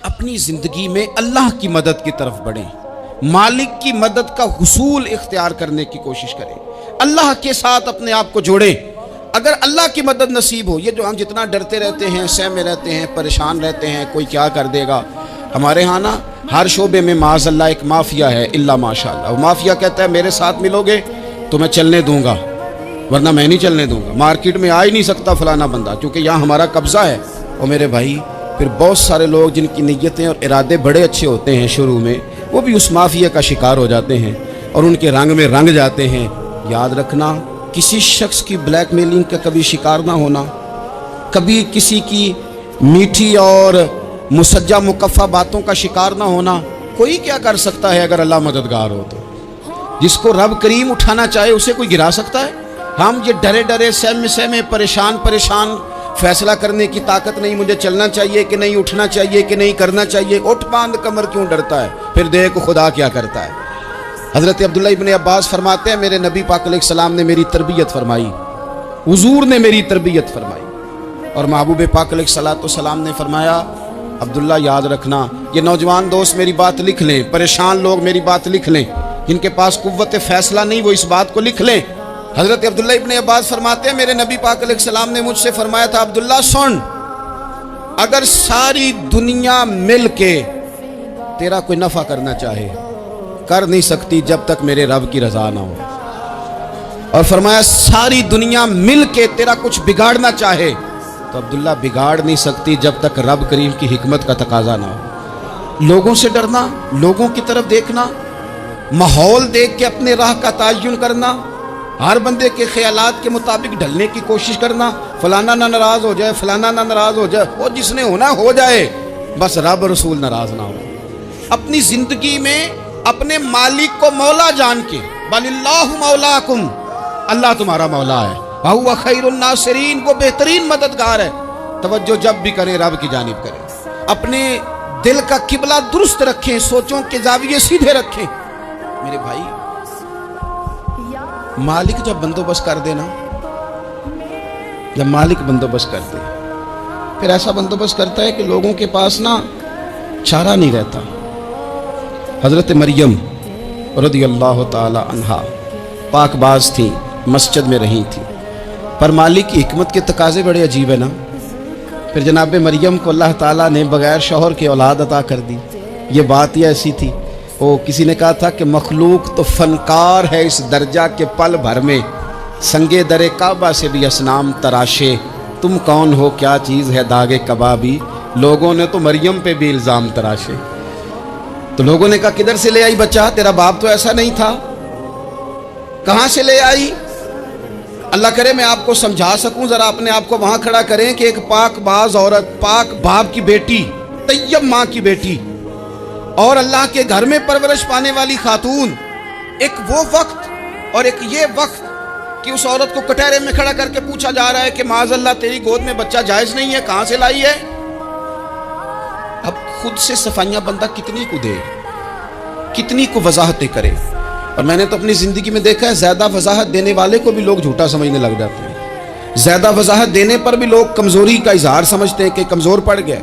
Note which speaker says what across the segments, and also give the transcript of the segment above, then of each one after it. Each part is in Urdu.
Speaker 1: اپنی زندگی میں اللہ کی مدد کی طرف بڑھیں، مالک کی مدد کا حصول اختیار کرنے کی کوشش کریں، اللہ کے ساتھ اپنے آپ کو جوڑیں۔ اگر اللہ کی مدد نصیب ہو، یہ جو ہم جتنا ڈرتے رہتے ہیں، سہمے رہتے ہیں، پریشان رہتے ہیں کوئی کیا کر دے گا، ہمارے ہاں نا ہر شعبے میں معاذ اللہ ایک مافیا ہے، الا ماشاء اللہ۔ وہ مافیا کہتا ہے میرے ساتھ ملو گے تو میں چلنے دوں گا، ورنہ میں نہیں چلنے دوں گا، مارکیٹ میں آ ہی نہیں سکتا فلانا بندہ، کیونکہ یہاں ہمارا قبضہ ہے۔ اور میرے بھائی پھر بہت سارے لوگ جن کی نیتیں اور ارادے بڑے اچھے ہوتے ہیں شروع میں، وہ بھی اس مافیا کا شکار ہو جاتے ہیں اور ان کے رنگ میں رنگ جاتے ہیں۔ یاد رکھنا، کسی شخص کی بلیک میلنگ کا کبھی شکار نہ ہونا، کبھی کسی کی میٹھی اور مسجع مکفہ باتوں کا شکار نہ ہونا۔ کوئی کیا کر سکتا ہے اگر اللہ مددگار ہو تو؟ جس کو رب کریم اٹھانا چاہے اسے کوئی گرا سکتا ہے؟ ہم یہ ڈرے ڈرے سہمے پریشان فیصلہ کرنے کی طاقت نہیں، مجھے چلنا چاہیے کہ نہیں، اٹھنا چاہیے کہ نہیں، کرنا چاہیے، اٹھ باندھ کمر کیوں ڈرتا ہے؟ پھر دیکھ خدا کیا کرتا ہے۔ حضرت عبداللہ ابن عباس فرماتے ہیں میرے نبی پاک علیہ السلام نے میری تربیت فرمائی، حضور نے میری تربیت فرمائی، اور محبوب پاک علیہ السلام نے فرمایا عبداللہ یاد رکھنا، یہ نوجوان دوست میری بات لکھ لیں، پریشان لوگ میری بات لکھ لیں، جن کے پاس قوت فیصلہ نہیں وہ اس بات کو لکھ لیں۔ حضرت عبداللہ ابن عباس فرماتے ہیں میرے نبی پاک علیہ السلام نے مجھ سے فرمایا تھا عبداللہ سن، اگر ساری دنیا مل کے تیرا کوئی نفع کرنا چاہے کر نہیں سکتی جب تک میرے رب کی رضا نہ ہو، اور فرمایا ساری دنیا مل کے تیرا کچھ بگاڑنا چاہے تو عبداللہ بگاڑ نہیں سکتی جب تک رب کریم کی حکمت کا تقاضا نہ ہو۔ لوگوں سے ڈرنا، لوگوں کی طرف دیکھنا، ماحول دیکھ کے اپنے راہ کا تعین کرنا، ہر بندے کے خیالات کے مطابق ڈھلنے کی کوشش کرنا، فلانا نہ ناراض ہو جائے، فلانا نہ ناراض ہو جائے، وہ جس نے ہونا ہو جائے، بس رب رسول ناراض نہ ہو۔ اپنی زندگی میں اپنے مالک کو مولا جان کے، بل اللہ مولاکم، اللہ تمہارا مولا ہے، وَهُوَ خَيْرُ النَّاصِرِينَ، وہ بہترین مددگار ہے۔ توجہ جب بھی کریں رب کی جانب کریں، اپنے دل کا قبلہ درست رکھیں، سوچوں کے زاویے سیدھے رکھیں۔ میرے بھائی مالک جب بندوبست کر دے نا، جب مالک بندوبست کر دے پھر ایسا بندوبست کرتا ہے کہ لوگوں کے پاس نا چارہ نہیں رہتا۔ حضرت مریم رضی اللہ تعالی عنہا پاک باز تھیں، مسجد میں رہی تھیں، پر مالک کی حکمت کے تقاضے بڑے عجیب ہیں نا۔ پھر جناب مریم کو اللہ تعالیٰ نے بغیر شوہر کے اولاد عطا کر دی۔ یہ بات ہی ایسی تھی، کسی نے کہا تھا کہ مخلوق تو فنکار ہے اس درجہ کے پل بھر میں سنگے در کعبہ سے بھی اصنام تراشے، تم کون ہو کیا چیز ہے داغ کبابی، لوگوں نے تو مریم پہ بھی الزام تراشے۔ تو لوگوں نے کہا کدھر سے لے آئی بچہ، تیرا باپ تو ایسا نہیں تھا، کہاں سے لے آئی؟ اللہ کرے میں آپ کو سمجھا سکوں، ذرا اپنے آپ کو وہاں کھڑا کریں کہ ایک پاک باز عورت، پاک باپ کی بیٹی، طیب ماں کی بیٹی، اور اللہ کے گھر میں پرورش پانے والی خاتون، ایک وہ وقت اور ایک یہ وقت کہ اس عورت کو کٹہرے میں کھڑا کر کے پوچھا جا رہا ہے کہ معاذ اللہ تیری گود میں بچہ جائز نہیں ہے، کہاں سے لائی ہے؟ اب خود سے صفائیاں بندہ کتنی کو دے، کتنی کو وضاحتیں کرے۔ اور میں نے تو اپنی زندگی میں دیکھا ہے زیادہ وضاحت دینے والے کو بھی لوگ جھوٹا سمجھنے لگ جاتے ہیں، زیادہ وضاحت دینے پر بھی لوگ کمزوری کا اظہار سمجھتے ہیں کہ کمزور پڑ گیا۔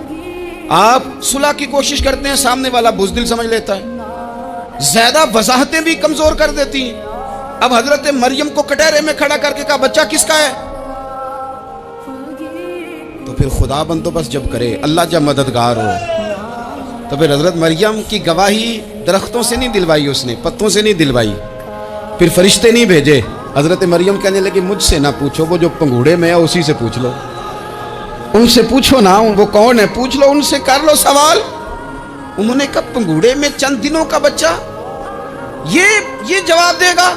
Speaker 1: آپ صلح کی کوشش کرتے ہیں، سامنے والا بزدل سمجھ لیتا ہے، زیادہ وضاحتیں بھی کمزور کر دیتی ہیں۔ اب حضرت مریم کو کٹہرے میں کھڑا کر کے کہا بچہ کس کا ہے؟ تو پھر خدا بندوبست جب کرے، اللہ جب مددگار ہو، تو پھر حضرت مریم کی گواہی درختوں سے نہیں دلوائی، اس نے پتوں سے نہیں دلوائی، پھر فرشتے نہیں بھیجے۔ حضرت مریم کہنے لگی مجھ سے نہ پوچھو، وہ جو پنگوڑے میں ہے اسی سے پوچھ لو، ان سے پوچھو نا، وہ کون ہے پوچھ لو، ان سے کر لو سوال۔ انہوں نے کہا پنگوڑے میں چند دنوں کا بچہ، یہ جواب دے گا؟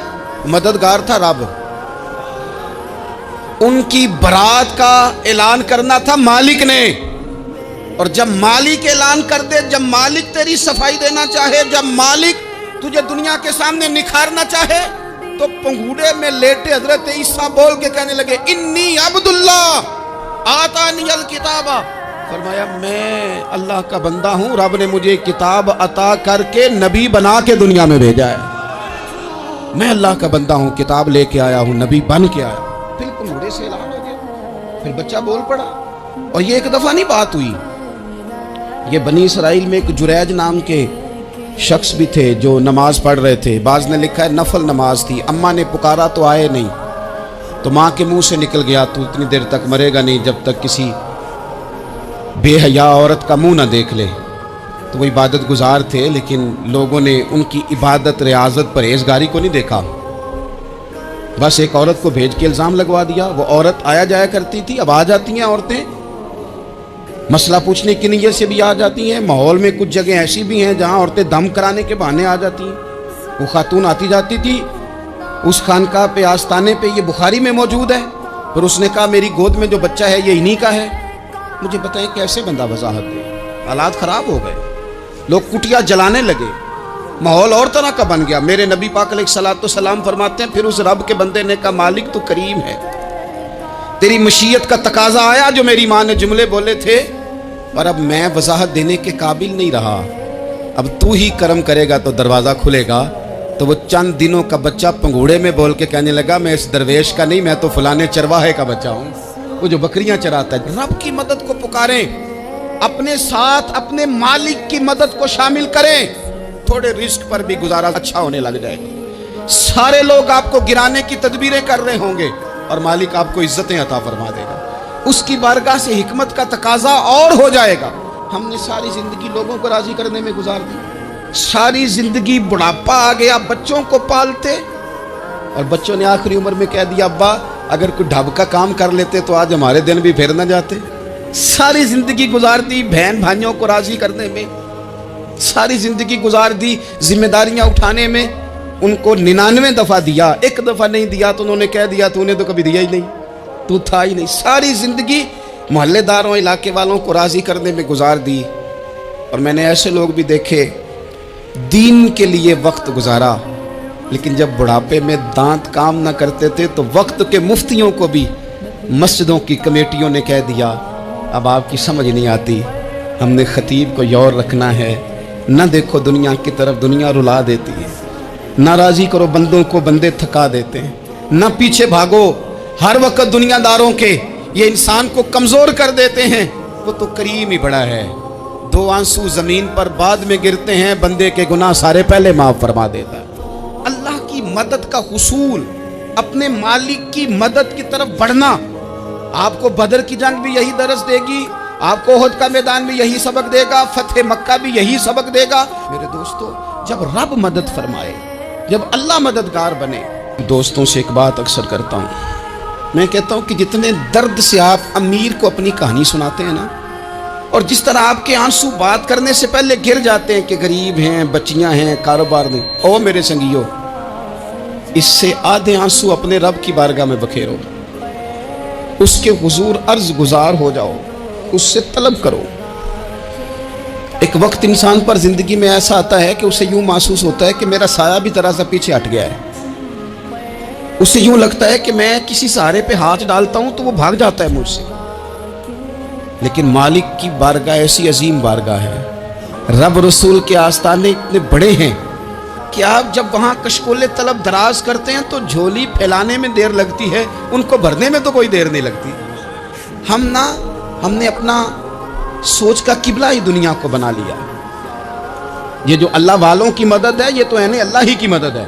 Speaker 1: مددگار تھا رب، ان کی برات کا اعلان کرنا تھا مالک نے، اور جب مالک اعلان کر دے، جب مالک تیری صفائی دینا چاہے، جب مالک تجھے دنیا کے سامنے نکھارنا چاہے، تو پنگوڑے میں لیٹے حضرت عیسیٰ بول کے کہنے لگے انی عبداللہ آتانی الکتاب، فرمایا میں اللہ کا بندہ ہوں، رب نے مجھے کتاب عطا کر کے نبی بنا کے دنیا میں بھیجا ہے، میں اللہ کا بندہ ہوں، کتاب لے کے آیا ہوں، نبی بن کے آیا ہوں۔ پھر پنگوڑے سے اعلان ہو گیا، پھر بچہ بول پڑا۔ اور یہ ایک دفعہ نہیں بات ہوئی، یہ بنی اسرائیل میں ایک جریج نام کے شخص بھی تھے جو نماز پڑھ رہے تھے. بعض نے لکھا ہے نفل نماز تھی. اماں نے پکارا تو آئے نہیں, تو ماں کے منہ سے نکل گیا تو اتنی دیر تک مرے گا نہیں جب تک کسی بے حیا عورت کا منہ نہ دیکھ لے. تو وہ عبادت گزار تھے, لیکن لوگوں نے ان کی عبادت, ریاضت, پرہیزگاری کو نہیں دیکھا. بس ایک عورت کو بھیج کے الزام لگوا دیا. وہ عورت آیا جایا کرتی تھی, اب آ جاتی ہیں عورتیں, مسئلہ پوچھنے کی نیت سے بھی آ جاتی ہیں. ماحول میں کچھ جگہ ایسی بھی ہیں جہاں عورتیں دم کرانے کے بہانے آ جاتی ہیں. وہ خاتون آتی جاتی تھی اس خانقاہ پہ, آستانے پہ. یہ بخاری میں موجود ہے. پھر اس نے کہا میری گود میں جو بچہ ہے یہ انہی کا ہے. مجھے بتائیں کیسے بندہ وضاحت دے. حالات خراب ہو گئے, لوگ کٹیا جلانے لگے, ماحول اور طرح کا بن گیا. میرے نبی پاک علیہ الصلوۃ والسلام فرماتے ہیں پھر اس رب کے بندے نے کہا مالک تو کریم ہے, تیری مشیت کا تقاضا آیا جو میری ماں نے جملے بولے تھے, اور اب میں وضاحت دینے کے قابل نہیں رہا. اب تو ہی کرم کرے گا تو دروازہ کھلے گا. تو وہ چند دنوں کا بچہ پنگوڑے میں بول کے کہنے لگا میں اس درویش کا نہیں, میں تو فلانے چرواہے کا بچہ ہوں, وہ جو بکریاں چراتا ہے. رب کی مدد کو پکاریں, اپنے ساتھ اپنے مالک کی مدد کو شامل کریں. تھوڑے رزق پر بھی گزارا اچھا ہونے لگ جائے گا. سارے لوگ آپ کو گرانے کی تدبیریں کر رہے ہوں گے اور مالک آپ کو عزتیں عطا فرما دے گا. اس کی بارگاہ سے حکمت کا تقاضا اور ہو جائے گا. ہم نے ساری زندگی لوگوں کو راضی کرنے میں گزار دی. ساری زندگی بڑھاپا آ گیا بچوں کو پالتے, اور بچوں نے آخری عمر میں کہہ دیا ابا اگر کوئی ڈھب کا کام کر لیتے تو آج ہمارے دن بھی پھر نہ جاتے. ساری زندگی گزار دی بہن بھائیوں کو راضی کرنے میں, ساری زندگی گزار دی ذمہ داریاں اٹھانے میں. ان کو 99 دفعہ دیا, ایک دفعہ نہیں دیا تو انہوں نے کہہ دیا تو نے تو کبھی دیا ہی نہیں, تو تھا ہی نہیں. ساری زندگی محلے داروں, علاقے والوں کو راضی کرنے میں گزار دی. اور میں نے ایسے لوگ بھی دیکھے دین کے لیے وقت گزارا, لیکن جب بڑھاپے میں دانت کام نہ کرتے تھے تو وقت کے مفتیوں کو بھی مسجدوں کی کمیٹیوں نے کہہ دیا اب آپ کی سمجھ نہیں آتی, ہم نے خطیب کو یور رکھنا ہے. نہ دیکھو دنیا کی طرف, دنیا رلا دیتی ہے. نہ راضی کرو بندوں کو, بندے تھکا دیتے ہیں. نہ پیچھے بھاگو ہر وقت دنیا داروں کے, یہ انسان کو کمزور کر دیتے ہیں. وہ تو کریم ہی بڑا ہے. 2 آنسو زمین پر بعد میں گرتے ہیں, بندے کے گناہ سارے پہلے معاف فرما دیتا ہے. اللہ کی مدد کا حصول, اپنے مالک کی مدد کی طرف بڑھنا. آپ کو بدر کی جنگ بھی یہی درس دے گی, آپ کو احد کا میدان بھی یہی سبق دے گا, فتح مکہ بھی یہی سبق دے گا. میرے دوستو, جب رب مدد فرمائے, جب اللہ مددگار بنے. دوستوں سے ایک بات اکثر کرتا ہوں, میں کہتا ہوں کہ جتنے درد سے آپ امیر کو اپنی کہانی سناتے ہیں نا, اور جس طرح آپ کے آنسو بات کرنے سے پہلے گر جاتے ہیں کہ غریب ہیں, بچیاں ہیں, کاروبار نہیں, او میرے سنگیو, اس سے آدھے آنسو اپنے رب کی بارگاہ میں بکھیرو, اس کے حضور عرض گزار ہو جاؤ, اس سے طلب کرو. ایک وقت انسان پر زندگی میں ایسا آتا ہے کہ اسے یوں محسوس ہوتا ہے کہ میرا سایہ بھی ذرا سا پیچھے ہٹ گیا ہے. اسے یوں لگتا ہے کہ میں کسی سہارے پہ ہاتھ ڈالتا ہوں تو وہ بھاگ جاتا ہے مجھ سے. لیکن مالک کی بارگاہ ایسی عظیم بارگاہ ہے, رب رسول کے آستانے اتنے بڑے ہیں کہ آپ جب وہاں کشکول طلب دراز کرتے ہیں تو جھولی پھیلانے میں دیر لگتی ہے, ان کو بھرنے میں تو کوئی دیر نہیں لگتی. ہم نے اپنا سوچ کا قبلہ ہی دنیا کو بنا لیا. یہ جو اللہ والوں کی مدد ہے یہ تو یعنی اللہ ہی کی مدد ہے,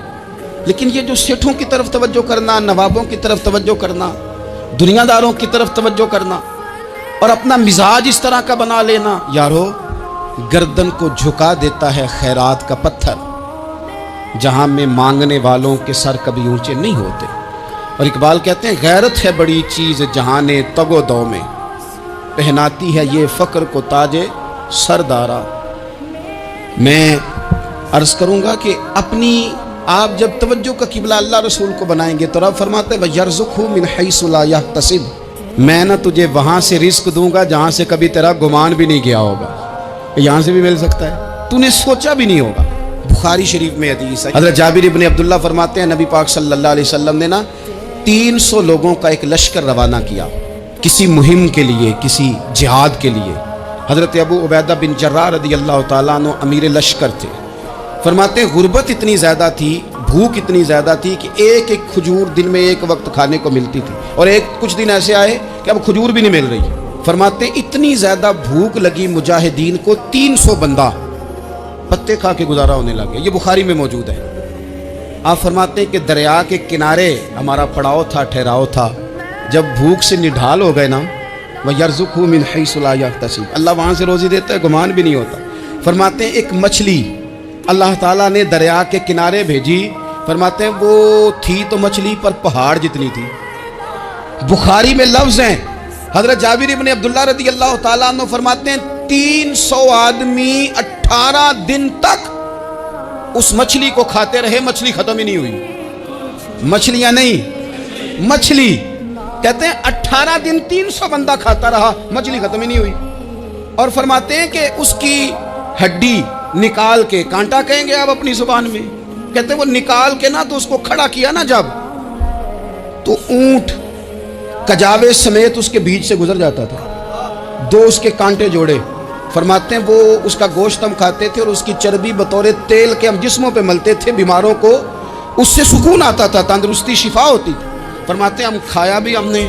Speaker 1: لیکن یہ جو سیٹھوں کی طرف توجہ کرنا, نوابوں کی طرف توجہ کرنا, دنیا داروں کی طرف توجہ کرنا, اور اپنا مزاج اس طرح کا بنا لینا, یارو گردن کو جھکا دیتا ہے خیرات کا پتھر, جہاں میں مانگنے والوں کے سر کبھی اونچے نہیں ہوتے. اور اقبال کہتے ہیں غیرت ہے بڑی چیز جہاں نے تگ و دو میں, پہناتی ہے یہ فقر کو تاج سردارا. میں عرض کروں گا کہ اپنی آپ جب توجہ کا قبلہ اللہ رسول کو بنائیں گے تو رب فرماتے ہیں وَيَرْزُقْهُ مِنْ حَيْثُ لَا يَحْتَسِبُ, میں نہ تجھے وہاں سے رزق دوں گا جہاں سے کبھی تیرا گمان بھی نہیں گیا ہوگا. یہاں سے بھی مل سکتا ہے, تو نے سوچا بھی نہیں ہوگا. بخاری شریف میں حدیث ہے, حضرت جابر ابن عبداللہ فرماتے ہیں نبی پاک صلی اللہ علیہ وسلم نے نا 300 لوگوں کا ایک لشکر روانہ کیا کسی مہم کے لیے, کسی جہاد کے لیے. حضرت ابو عبیدہ بن جراح رضی اللہ تعالیٰ عنہ امیر لشکر تھے. فرماتے ہیں غربت اتنی زیادہ تھی, بھوک اتنی زیادہ تھی کہ ایک ایک کھجور دن میں ایک وقت کھانے کو ملتی تھی, اور کچھ دن ایسے آئے کہ اب کھجور بھی نہیں مل رہی. فرماتے ہیں اتنی زیادہ بھوک لگی مجاہدین کو 300 بندہ پتے کھا کے گزارا ہونے لگے. یہ بخاری میں موجود ہے. آپ فرماتے ہیں کہ دریا کے کنارے ہمارا پڑاؤ تھا, ٹھہراؤ تھا. جب بھوک سے نڈھال ہو گئے نا, وَيَرْزُقْهُ مِنْ حَيْثُ لَا يَحْتَسِبُ, اللہ وہاں سے روزی دیتا ہے, گمان بھی نہیں ہوتا. فرماتے ہیں ایک مچھلی اللہ تعالیٰ نے دریا کے کنارے بھیجی. فرماتے ہیں وہ تھی تو مچھلی پر پہاڑ جتنی تھی. بخاری میں لفظ ہیں, حضرت جابر ابن عبداللہ رضی اللہ تعالیٰ عنہ فرماتے ہیں 300 آدمی 18 دن تک اس مچھلی کو کھاتے رہے, مچھلی ختم ہی نہیں ہوئی. مچھلیاں نہیں, مچھلی. کہتے ہیں 18 دن 300 بندہ کھاتا رہا, مچھلی ختم ہی نہیں ہوئی. اور فرماتے ہیں کہ اس کی ہڈی نکال کے, کانٹا کہیں گے آپ اپنی زبان میں, کہتے ہیں وہ نکال کے نا تو اس کو کھڑا کیا نا جب, تو اونٹ کجاوے سمیت اس کے بیچ سے گزر جاتا تھا. 2 اس کے کانٹے جوڑے. فرماتے ہیں وہ اس کا گوشت ہم کھاتے تھے اور اس کی چربی بطور تیل کے ہم جسموں پہ ملتے تھے. بیماروں کو اس سے سکون آتا تھا, تندرستی شفا ہوتی تھی. فرماتے ہیں ہم کھایا بھی ہم نے,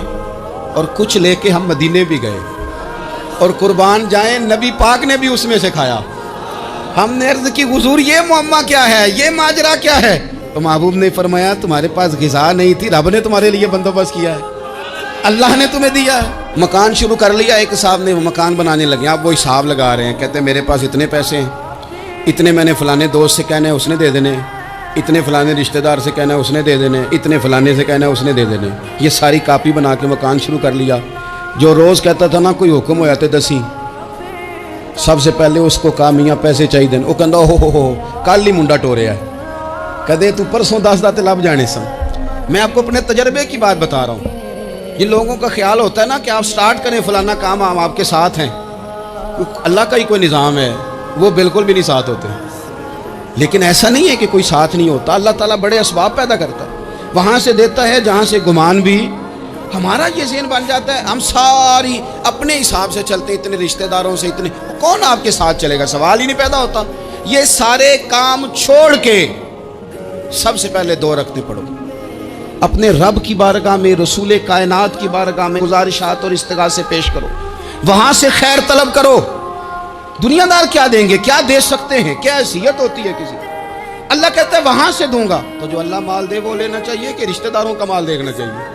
Speaker 1: اور کچھ لے کے ہم مدینے بھی گئے, اور قربان جائیں نبی پاک نے بھی اس میں سے کھایا. ہم نے عرض کی حضور یہ معمہ کیا ہے, یہ ماجرا کیا ہے؟ تو محبوب نے فرمایا تمہارے پاس غذا نہیں تھی, رب نے تمہارے لیے بندوبست کیا ہے, اللہ نے تمہیں دیا ہے. مکان شروع کر لیا, ایک صاحب نے وہ مکان بنانے لگے. آپ وہ حساب لگا رہے ہیں, کہتے ہیں میرے پاس اتنے پیسے ہیں, اتنے میں نے فلانے دوست سے کہنا ہے اس نے دے دینے, اتنے فلانے رشتہ دار سے کہنا ہے اس نے دے دینے, اتنے فلانے سے کہنا ہے اس نے دے دینے. یہ ساری کاپی بنا کے مکان شروع کر لیا. جو روز کہتا تھا نا کوئی حکم ہو جاتے دسی, سب سے پہلے اس کو کہا میاں پیسے چاہیے دین. وہ کہندا ہو کل ہی منڈا ٹوریا ہے, کدے تو پرسوں 10 داتے لب جانے سن. میں آپ کو اپنے تجربے کی بات بتا رہا ہوں. جن لوگوں کا خیال ہوتا ہے نا کہ آپ سٹارٹ کریں فلانا کام, ہم آپ کے ساتھ ہیں, اللہ کا ہی کوئی نظام ہے, وہ بالکل بھی نہیں ساتھ ہوتے. لیکن ایسا نہیں ہے کہ کوئی ساتھ نہیں ہوتا, اللہ تعالیٰ بڑے اسباب پیدا کرتا ہے, وہاں سے دیتا ہے جہاں سے گمان بھی. ہمارا یہ ذہن بن جاتا ہے ہم ساری اپنے حساب سے چلتے, اتنے رشتہ داروں سے اتنے, کون آپ کے ساتھ چلے گا, سوال ہی نہیں پیدا ہوتا. یہ سارے کام چھوڑ کے سب سے پہلے 2 رکعتیں پڑھو, اپنے رب کی بارگاہ میں, رسول کائنات کی بارگاہ میں گزارشات اور استغاثے پیش کرو, وہاں سے خیر طلب کرو. دنیا دار کیا دیں گے, کیا دے سکتے ہیں, کیا حیثیت ہوتی ہے کسی. اللہ کہتا ہے وہاں سے دوں گا. تو جو اللہ مال دے وہ لینا چاہیے کہ رشتہ داروں کا مال دیکھنا چاہیے؟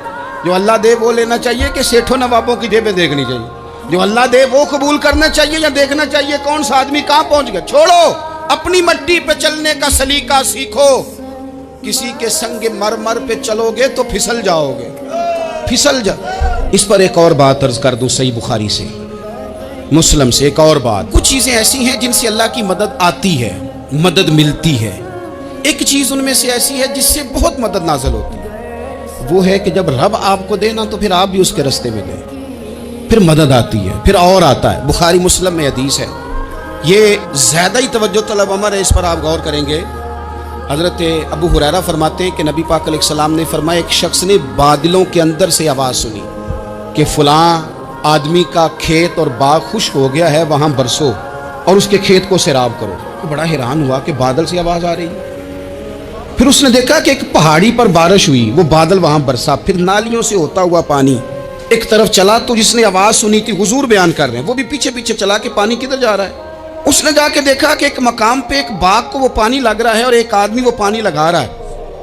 Speaker 1: جو اللہ دے وہ لینا چاہیے کہ سیٹھوں نوابوں کی جیبیں دیکھنی چاہیے؟ جو اللہ دے وہ قبول کرنا چاہیے یا دیکھنا چاہیے کون سا آدمی کہاں پہنچ گیا؟ چھوڑو, اپنی مٹی پہ چلنے کا سلیقہ سیکھو. کسی کے سنگ مرمر پہ چلو گے تو پھسل جاؤ گے, پھسل جا. اس پر ایک اور بات عرض کر دوں, صحیح بخاری سے, مسلم سے ایک اور بات. کچھ چیزیں ایسی ہیں جن سے اللہ کی مدد آتی ہے, مدد ملتی ہے. ایک چیز ان میں سے ایسی ہے جس سے بہت مدد نازل ہوتی ہے, وہ ہے کہ جب رب آپ کو دے نا تو پھر آپ بھی اس کے رستے میں دیں, پھر مدد آتی ہے, پھر اور آتا ہے. بخاری مسلم میں حدیث ہے, یہ زیادہ ہی توجہ طلب امر ہے, اس پر آپ غور کریں گے. حضرت ابو ہریرہ فرماتے ہیں کہ نبی پاک علیہ السلام نے فرمایا ایک شخص نے بادلوں کے اندر سے آواز سنی کہ فلاں آدمی کا کھیت اور باغ خشک ہو گیا ہے, وہاں برسو اور اس کے کھیت کو سیراب کرو. تو بڑا حیران ہوا کہ بادل سے آواز آ رہی ہے. پھر اس نے دیکھا کہ ایک پہاڑی پر بارش ہوئی, وہ بادل وہاں برسا, پھر نالیوں سے ہوتا ہوا پانی ایک طرف چلا. تو جس نے آواز سنی تھی, حضور بیان کر رہے ہیں, وہ بھی پیچھے پیچھے چلا کہ پانی کدھر جا رہا ہے. اس نے جا کے دیکھا کہ ایک مقام پہ ایک باغ کو وہ پانی لگ رہا ہے اور ایک آدمی وہ پانی لگا رہا ہے.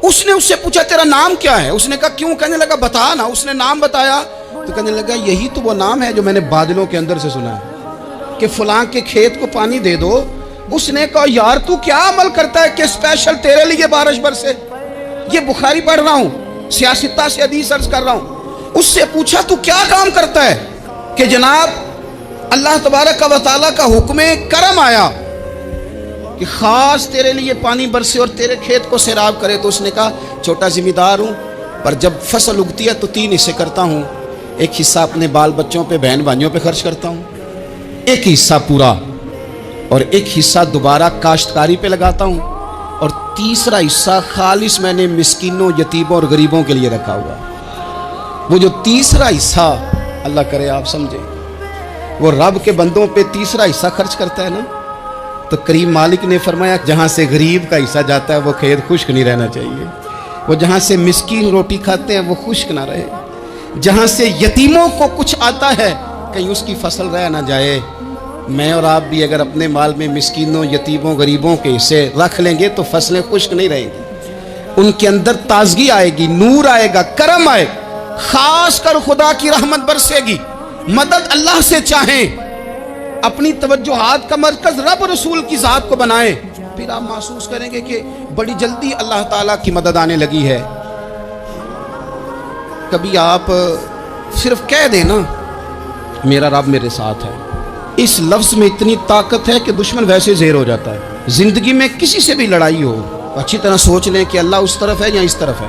Speaker 1: اس نے اس سے پوچھا تیرا نام کیا ہے؟ اس نے کہا کیوں؟ کہنے لگا بتا نا. اس نے نام بتایا تو کہنے لگا یہی تو وہ نام ہے جو میں نے بادلوں کے اندر سے سنا ہے کہ فلاں کے کھیت کو پانی دے دو. اس نے کہا یار تو کیا عمل کرتا ہے کہ اسپیشل تیرے لیے بارش برسے. یہ بخاری پڑھ رہا ہوں, سیاستہ سے حدیث عرض کر رہا ہوں. اس سے پوچھا تو کیا کام کرتا ہے کہ جناب اللہ تبارک و تعالیٰ کا حکم کرم آیا کہ خاص تیرے لیے پانی برسے اور تیرے کھیت کو سیراب کرے. تو اس نے کہا چھوٹا ذمہ دار ہوں, پر جب فصل اگتی ہے تو 3 حصے کرتا ہوں. ایک حصہ اپنے بال بچوں پہ, بہن بھائیوں پہ خرچ کرتا ہوں, ایک حصہ پورا, اور ایک حصہ دوبارہ کاشتکاری پہ لگاتا ہوں, اور تیسرا حصہ خالص میں نے مسکینوں, یتیموں اور غریبوں کے لیے رکھا ہوا. وہ جو تیسرا حصہ اللہ کرے آپ سمجھیں, وہ رب کے بندوں پہ تیسرا حصہ خرچ کرتا ہے نا, تو کریم مالک نے فرمایا جہاں سے غریب کا حصہ جاتا ہے وہ کھیت خشک نہیں رہنا چاہیے. وہ جہاں سے مسکین روٹی کھاتے ہیں وہ خشک نہ رہے. جہاں سے یتیموں کو کچھ آتا ہے کہیں اس کی فصل رہ نہ جائے. میں اور آپ بھی اگر اپنے مال میں مسکینوں یتیموں غریبوں کے حصے رکھ لیں گے تو فصلیں خشک نہیں رہیں گی, ان کے اندر تازگی آئے گی, نور آئے گا, کرم آئے گا, خاص کر خدا کی رحمت برسے گی. مدد اللہ سے چاہیں, اپنی توجہات کا مرکز رب رسول کی ذات کو بنائیں, پھر آپ محسوس کریں گے کہ بڑی جلدی اللہ تعالیٰ کی مدد آنے لگی ہے. کبھی آپ صرف کہہ دیں نا میرا رب میرے ساتھ ہے, اس لفظ میں اتنی طاقت ہے کہ دشمن ویسے زہر ہو جاتا ہے. زندگی میں کسی سے بھی لڑائی ہو اچھی طرح سوچ لیں کہ اللہ اس طرف ہے یا اس طرف ہے.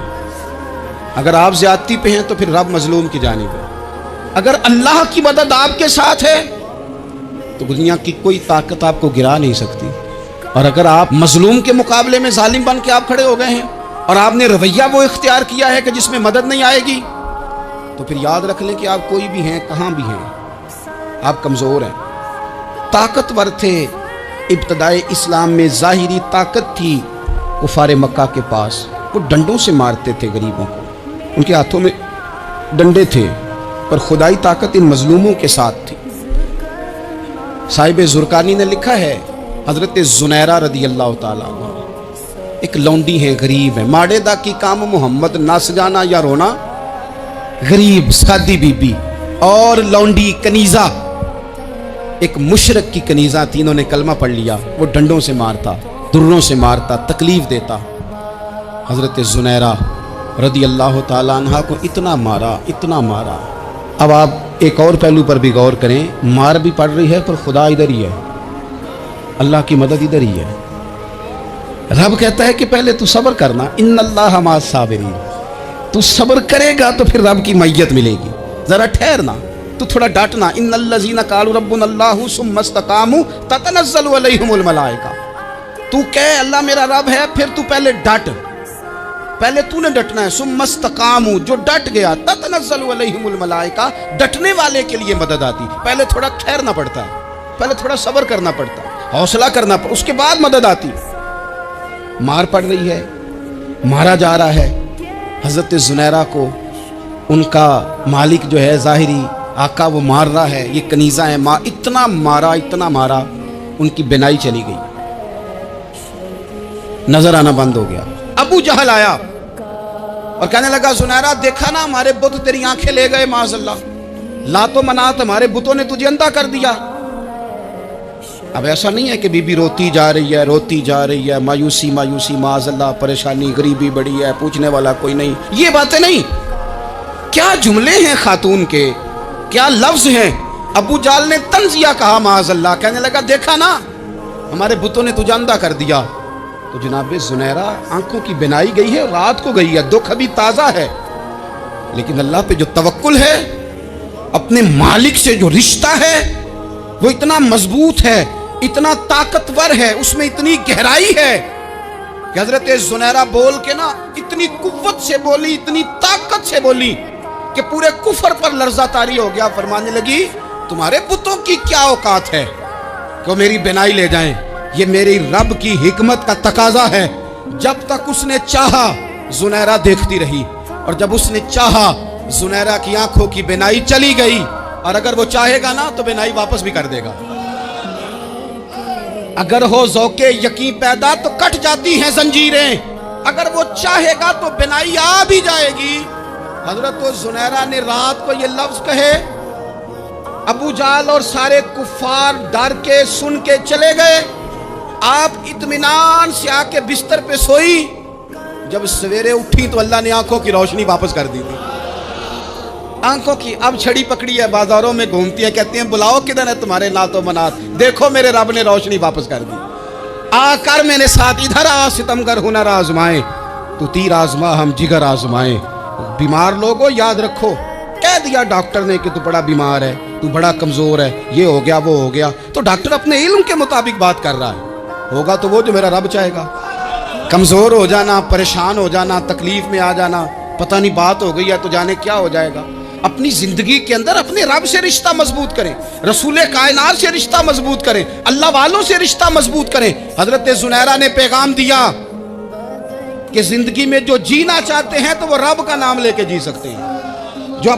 Speaker 1: اگر آپ زیادتی پہ ہیں تو پھر رب مظلوم کی جانب ہے. اگر اللہ کی مدد آپ کے ساتھ ہے تو دنیا کی کوئی طاقت آپ کو گرا نہیں سکتی. اور اگر آپ مظلوم کے مقابلے میں ظالم بن کے آپ کھڑے ہو گئے ہیں اور آپ نے رویہ وہ اختیار کیا ہے کہ جس میں مدد نہیں آئے گی, تو پھر یاد رکھ لیں کہ آپ کوئی بھی ہیں, کہاں بھی ہیں, آپ کمزور ہیں. طاقتور تھے ابتدائے اسلام میں, ظاہری طاقت تھی کفار مکہ کے پاس, وہ ڈنڈوں سے مارتے تھے غریبوں کو, ان کے ہاتھوں میں ڈنڈے تھے, پر خدائی طاقت ان مظلوموں کے ساتھ تھی. صاحب زرقانی نے لکھا ہے حضرت زنیرہ رضی اللہ تعالیٰ عنہ ایک لونڈی ہیں, غریب ہیں, ماڑے دا کی کام محمد نس جانا یا رونا, غریب سادی بی بی اور لونڈی کنیزہ, ایک مشرک کی کنیزہ تھی, انہوں نے کلمہ پڑھ لیا. وہ ڈنڈوں سے مارتا, دروں سے مارتا, تکلیف دیتا. حضرت زنیرہ رضی اللہ تعالیٰ عنہ کو اتنا مارا, اتنا مارا. اب آپ ایک اور پہلو پر بھی غور کریں, مار بھی پڑ رہی ہے پر خدا ادھر ہی ہے, اللہ کی مدد ادھر ہی ہے. رب کہتا ہے کہ پہلے تو صبر کرنا, ان اللہ مع الصابرین, تو صبر کرے گا تو پھر رب کی معیت ملے گی. ذرا ٹھہرنا, تو تھوڑا ڈٹنا. ان الذین قالوا ربنا اللہ ثم استقاموا تتنزل علیہم الملائکہ, تو کہے اللہ میرا رب ہے, پھر تو پہلے ڈٹ, پہلے تو نے ڈٹنا ہے. ثم استقاموا, جو ڈٹ گیا, تتنزل علیہم الملائکہ, ڈٹنے والے کے لیے مدد آتی. پہلے تھوڑا ٹھہرنا پڑتا ہے, پہلے تھوڑا صبر کرنا پڑتا ہے, حوصلہ کرنا پڑتا, اس کے بعد مدد آتی. مار پڑ رہی ہے, مارا جا رہا ہے. حضرت زنیرہ کو ان کا مالک جو ہے ظاہری آقا وہ مار رہا ہے, یہ کنیزہ ہے, اتنا مارا, اتنا مارا, ان کی بینائی چلی گئی, نظر آنا بند ہو گیا. ابو جہل آیا اور کہنے لگا زنیرہ دیکھا نا ہمارے بت تیری آنکھیں لے گئے, معاذ اللہ, لات و منات ہمارے بتوں نے تجھے اندھا کر دیا. اب ایسا نہیں ہے کہ بی بی روتی جا رہی ہے, روتی جا رہی ہے, مایوسی مایوسی, معاذ اللہ, پریشانی, غریبی بڑی ہے, پوچھنے والا کوئی نہیں, یہ باتیں نہیں. کیا جملے ہیں خاتون کے, کیا لفظ ہیں. ابو جال نے تنزیہ کہا, معاذ اللہ, کہنے لگا دیکھا نا ہمارے بتوں نے تجھے اندھا کر دیا. تو جناب زنیرہ آنکھوں کی بینائی گئی ہے, رات کو گئی ہے, دکھ ابھی تازہ ہے, لیکن اللہ پہ جو توکل ہے, اپنے مالک سے جو رشتہ ہے وہ اتنا مضبوط ہے, اتنا طاقتور ہے, اس میں اتنی گہرائی ہے کہ حضرت زنیرہ بول کے نا اتنی قوت سے بولی, اتنی طاقت سے بولی کہ پورے کفر پر لرزہ طاری ہو گیا. فرمانے لگی تمہارے بتوں کی کیا اوقات ہے کہ وہ میری بینائی لے جائیں, یہ میری رب کی حکمت کا تقاضا ہے. جب تک اس نے چاہا زنیرہ دیکھتی رہی, اور جب اس نے چاہا زنیرہ کی آنکھوں کی بینائی چلی گئی, اور اگر وہ چاہے گا نا تو بینائی واپس بھی کر دے گا. اگر ہو ذوق یقین پیدا تو کٹ جاتی ہیں زنجیریں, اگر وہ چاہے گا تو بینائی آ بھی جائے گی. حضرت زنیرہ نے رات کو یہ لفظ کہے, ابو جال اور سارے کفار ڈر کے سن کے چلے گئے. آپ اطمینان سے آ کے بستر پہ سوئی. جب سویرے اٹھی تو اللہ نے آنکھوں کی روشنی واپس کر دی تھی. آنکھوں کی اب چھڑی پکڑی ہے, بازاروں میں گھومتی ہے, کہتی ہیں بلاؤ کدھر ہے تمہارے نات و منات, دیکھو میرے رب نے روشنی واپس کر دی. آ کر میرے ساتھ ادھر آ, ستمگر ہنر آزمائیں, تو تیر آزما ہم جگر آزمائیں. بیمار لوگوں یاد رکھو, کہہ دیا ڈاکٹر نے کہ تو بڑا بیمار ہے, تو بڑا کمزور ہے, یہ ہو گیا وہ ہو گیا, تو ڈاکٹر اپنے علم کے مطابق بات کر رہا ہے. ہوگا تو وہ جو میرا رب چاہے گا. کمزور ہو جانا, پریشان ہو جانا, تکلیف میں آ جانا, پتہ نہیں بات ہو گئی ہے تو جانے کیا ہو جائے گا. اپنی زندگی کے اندر اپنے رب سے رشتہ مضبوط کریں, رسول کائنات سے رشتہ مضبوط کریں, اللہ والوں سے رشتہ مضبوط کریں. حضرت زنیرہ نے پیغام دیا کہ زندگی میں جو جینا چاہتے ہیں تو وہ رب کا نام لے کے جی سکتے ہیں. جو